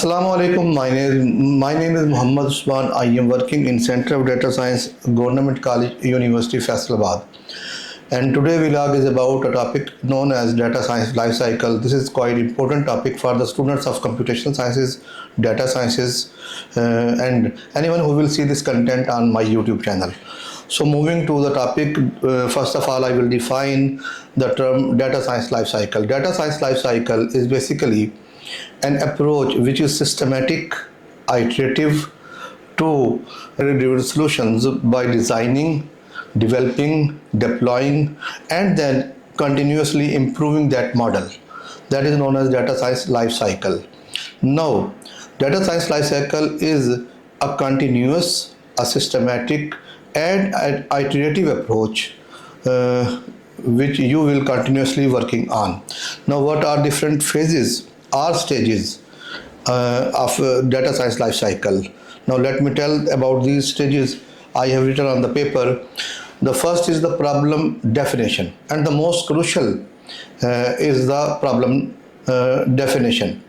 Assalamu alaikum. My name is Muhammad Usman. I am working in Center of Data Science, Government College, University, Faisalabad. And today vlog is about a topic known as data science life cycle. This is quite important topic for the students of computational sciences, data sciences, and anyone who will see this content on my YouTube channel. So moving to the topic, first of all, I will define the term data science life cycle. Data science life cycle is basically an approach which is systematic, iterative to deliver solutions by designing, developing, deploying, and then continuously improving that model. That is known as data science life cycle. Now, data science life cycle is a continuous, a systematic, and an iterative approach which you will continuously working on. Now, what are different phases or stages of data science life cycle? Now, let me tell about these stages. I have written on the paper. The first is the problem definition, and the most crucial is the problem definition.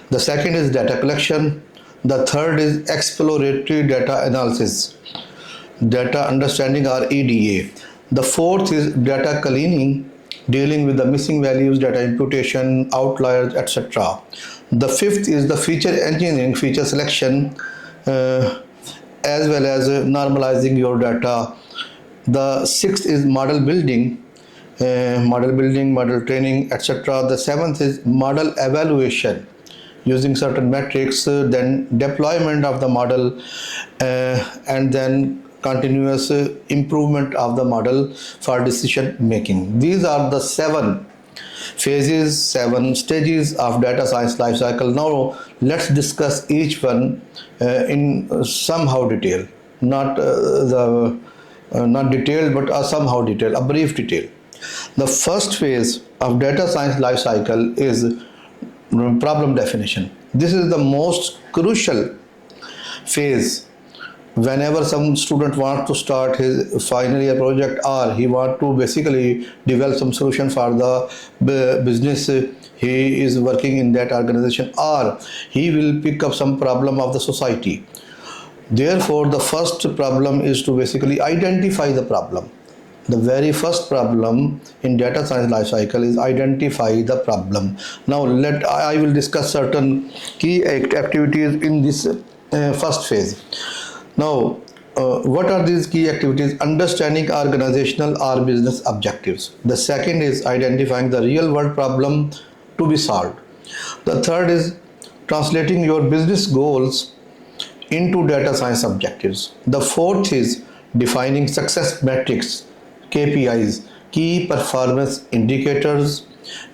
The second is data collection. The third is exploratory data analysis, data understanding or EDA. The fourth is data cleaning, dealing with the missing values, data imputation, outliers, etc. The fifth is the feature engineering, feature selection, as well as normalizing your data. The sixth is model building, model training, etc. The seventh is model evaluation using certain metrics, then deployment of the model, and then continuous improvement of the model for decision making. These are the seven phases, seven stages of data science life cycle. Now let's discuss each one in somehow detail, not detailed, but somehow detail, a brief detail. The first phase of data science life cycle is problem definition. This is the most crucial phase whenever some student wants to start his final year project, or he wants to basically develop some solution for the business he is working in that organization, or he will pick up some problem of the society. Therefore, the first problem is to basically identify the problem. The very first problem in data science life cycle is identify the problem. Now I will discuss certain key activities in this first phase. Now, what are these key activities? Understanding organizational or business objectives. The second is identifying the real world problem to be solved. The third is translating your business goals into data science objectives. The fourth is defining success metrics, KPIs, key performance indicators,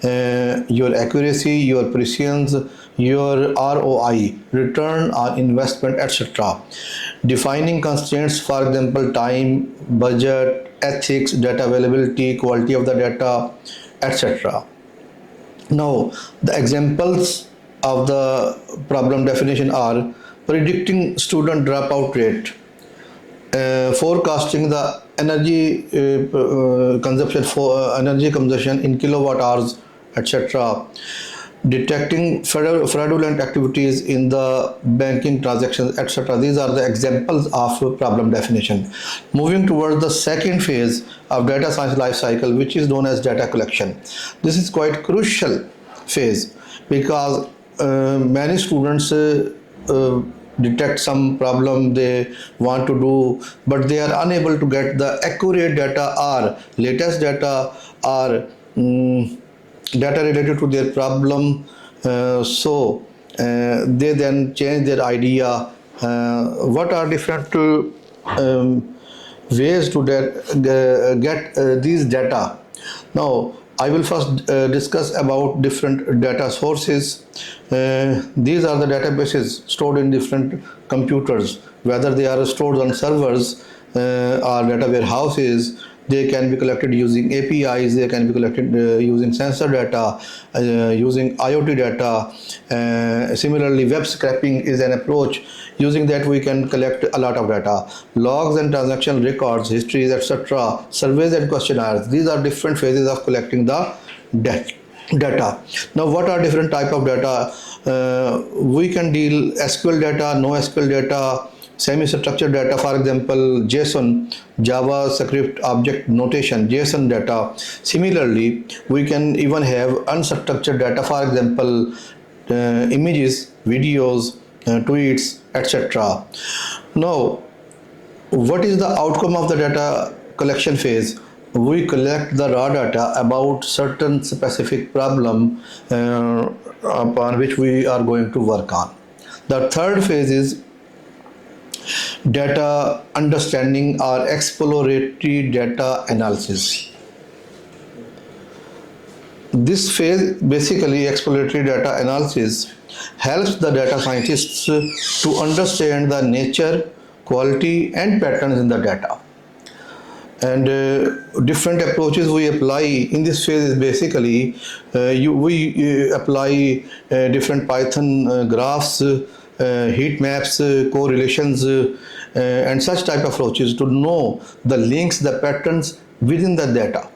your accuracy, your precision, your ROI, return on investment, etc. Defining constraints, for example, time, budget, ethics, data availability, quality of the data, etc. Now, the examples of the problem definition are predicting student dropout rate, forecasting the energy consumption in kilowatt hours, etc. Detecting fraudulent activities in the banking transactions, etc. These are the examples of problem definition. Moving towards the second phase of data science life cycle, which is known as data collection. This is quite crucial phase because many students detect some problem they want to do, but they are unable to get the accurate data or latest data or data related to their problem. So they then change their idea. What are different ways to get these data? Now, I will first discuss about different data sources. These are the databases stored in different computers, whether they are stored on servers or data warehouses. They can be collected using APIs, they can be collected using sensor data, using IoT data. Similarly, web scraping is an approach. Using that, we can collect a lot of data. Logs and transaction records, histories, etc. Surveys and questionnaires. These are different phases of collecting the data. Now, what are different type of data? We can deal SQL data, no SQL data, semi-structured data, for example, JSON, JavaScript object notation, JSON data. Similarly, we can even have unstructured data, for example, images, videos, tweets, etc. Now, what is the outcome of the data collection phase? We collect the raw data about certain specific problem upon which we are going to work on. The third phase is data understanding or exploratory data analysis. This phase, basically exploratory data analysis, helps the data scientists to understand the nature, quality and patterns in the data. And different approaches we apply in this phase is basically we apply different Python graphs, heat maps, correlations and such type of approaches to know the links, the patterns within the data,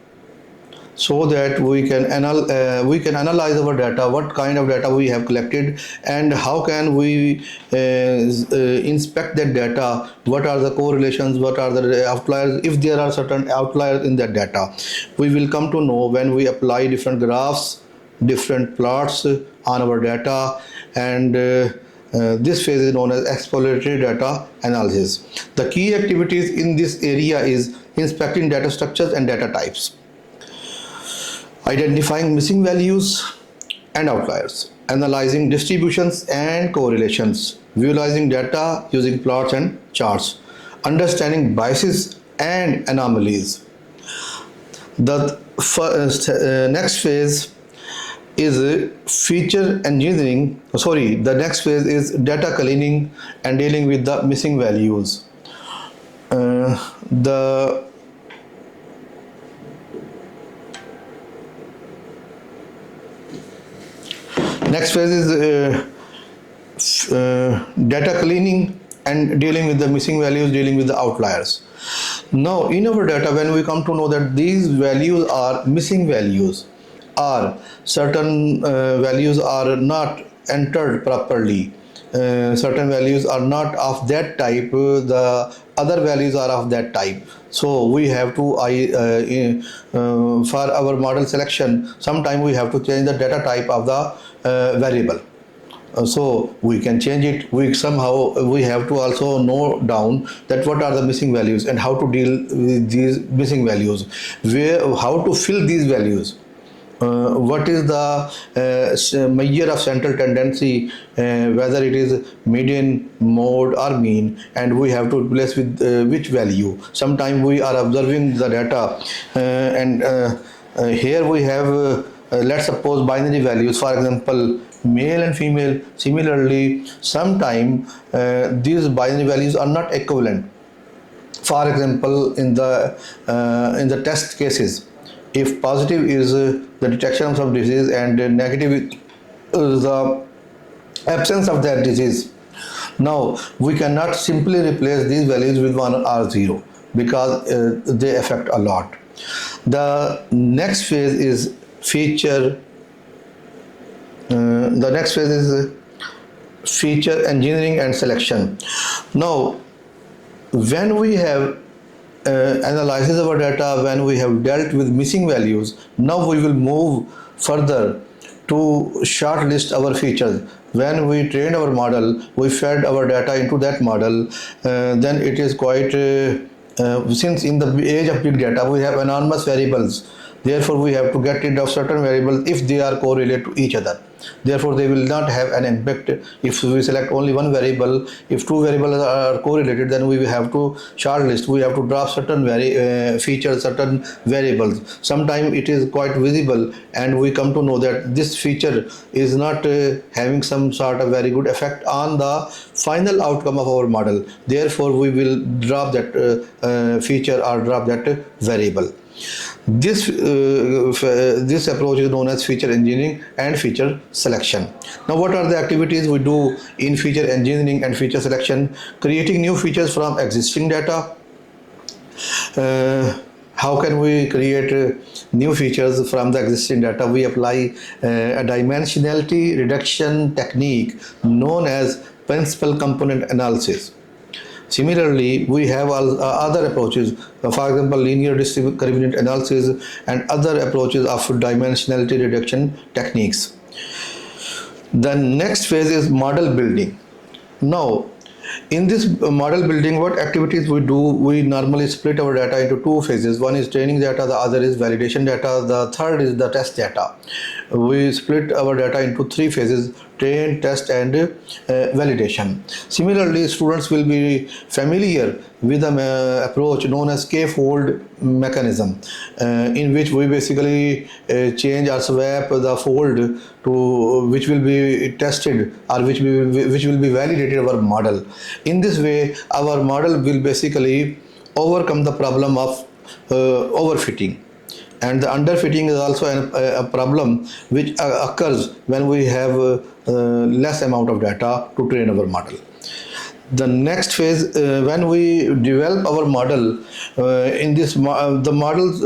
so that we can analyze our data, what kind of data we have collected and how can we inspect that data, what are the correlations, what are the outliers, if there are certain outliers in that data. We will come to know when we apply different graphs, different plots on our data, and this phase is known as exploratory data analysis. The key activities in this area is inspecting data structures and data types, identifying missing values and outliers, analyzing distributions and correlations, visualizing data using plots and charts, understanding biases and anomalies. The next phase is feature engineering. The next phase is data cleaning and dealing with the missing values. The next phase is data cleaning and dealing with the missing values, dealing with the outliers. Now, in our data, when we come to know that these values are missing values, or certain values are not entered properly, certain values are not of that type, the other values are of that type. So we have to for our model selection, sometime we have to change the data type of the variable. So we can change it. We have to also know down that what are the missing values and how to deal with these missing values, how to fill these values. What is the measure of central tendency, whether it is median, mode or mean, and we have to replace with which value. Sometimes we are observing the data and here we have let's suppose binary values, for example male and female. Similarly, sometimes these binary values are not equivalent. For example, in the test cases, if positive is the detection of some disease and negative is the absence of that disease. Now we cannot simply replace these values with 1 or 0 because they affect a lot. The next phase is feature feature engineering and selection. Now, when we have analyzes our data, when we have dealt with missing values, now we will move further to shortlist our features. When we trained our model, we fed our data into that model, then it is quite since in the age of big data we have enormous variables. Therefore, we have to get rid of certain variables if they are correlated to each other. Therefore, they will not have an impact if we select only one variable. If two variables are correlated, then we will have to shortlist. We have to drop certain features, certain variables. Sometimes it is quite visible and we come to know that this feature is not having some sort of very good effect on the final outcome of our model. Therefore, we will drop that feature or drop that variable. This approach is known as feature engineering and feature selection. Now, what are the activities we do in feature engineering and feature selection? Creating new features from existing data, How can we create new features from the existing data? We apply a dimensionality reduction technique known as principal component analysis. Similarly, we have other approaches, for example, linear discriminant analysis and other approaches of dimensionality reduction techniques. The next phase is model building. Now, in this model building, what activities we do? We normally split our data into two phases. One is training data, the other is validation data, the third is the test data. We split our data into three phases: train, test, and validation. Similarly, students will be familiar with an approach known as k-fold mechanism, in which we basically change or swap the fold to which will be tested or which will be validated our model. In this way, our model will basically overcome the problem of overfitting. And the underfitting is also a problem which occurs when we have less amount of data to train our model. The next phase, when we develop our model, in this the models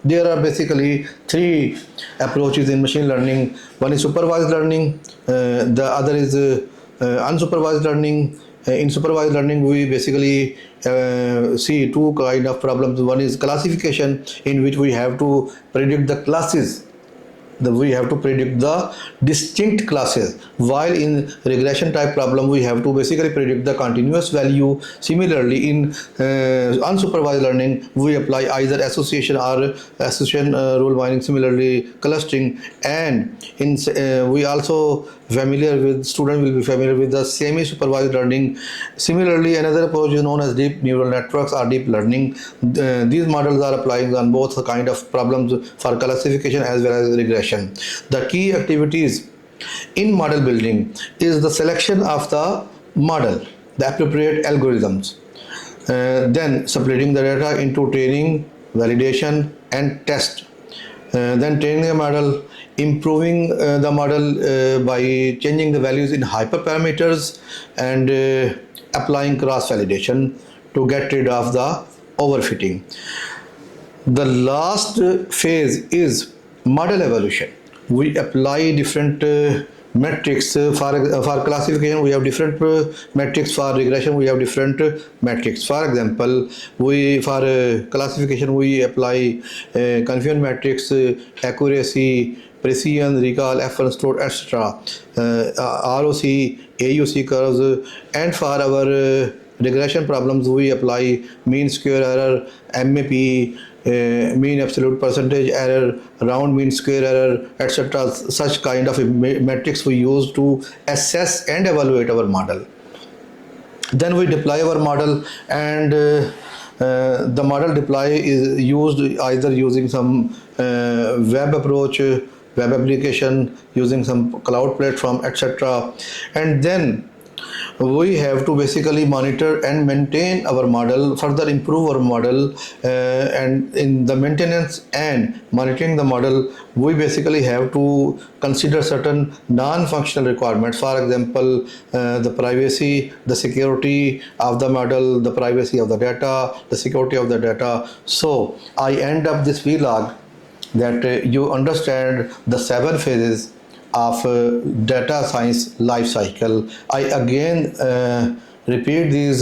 there are basically three approaches in machine learning. One is supervised learning, the other is unsupervised learning. In supervised learning, we basically see two kind of problems. One is classification, in which we have to predict the classes. We have to predict the distinct classes, while in regression type problem we have to basically predict the continuous value. Similarly, in unsupervised learning, we apply either association or association rule mining, similarly clustering, and in we also student will be familiar with the semi-supervised learning. Similarly, another approach is known as deep neural networks or deep learning. These models are applying on both kind of problems for classification as well as regression. The key activities in model building is the selection of the model, the appropriate algorithms, then splitting the data into training, validation, and test. Then training a model, improving the model by changing the values in hyperparameters, and applying cross validation to get rid of the overfitting. The last phase is model evaluation. We apply different metrics for classification. We have different metrics. For regression, we have different metrics. For example, for classification we apply confusion metrics, accuracy, precision, recall, F1 store, etc. ROC, AUC curves, and for our regression problems we apply mean square error, MAP, mean absolute percentage error, round mean square error, etc. Such kind of metrics we use to assess and evaluate our model. Then we deploy our model, and the model deploy is used either using some web approach, web application, using some cloud platform, etc. And then we have to basically monitor and maintain our model, further improve our model, and in the maintenance and monitoring the model, we basically have to consider certain non-functional requirements. For example, the privacy, the security of the model, the privacy of the data, the security of the data. So I end up this vlog that you understand the 7 phases of data science life cycle. I again repeat these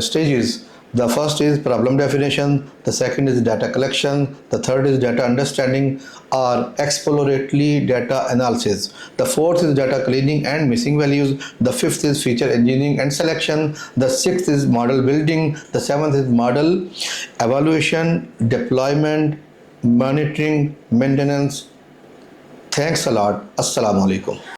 stages. The first is problem definition, the second is data collection, the third is data understanding or exploratory data analysis, the fourth is data cleaning and missing values, the fifth is feature engineering and selection, the sixth is model building, the seventh is model evaluation, deployment, monitoring, maintenance. Thanks a lot. Assalamu alaikum.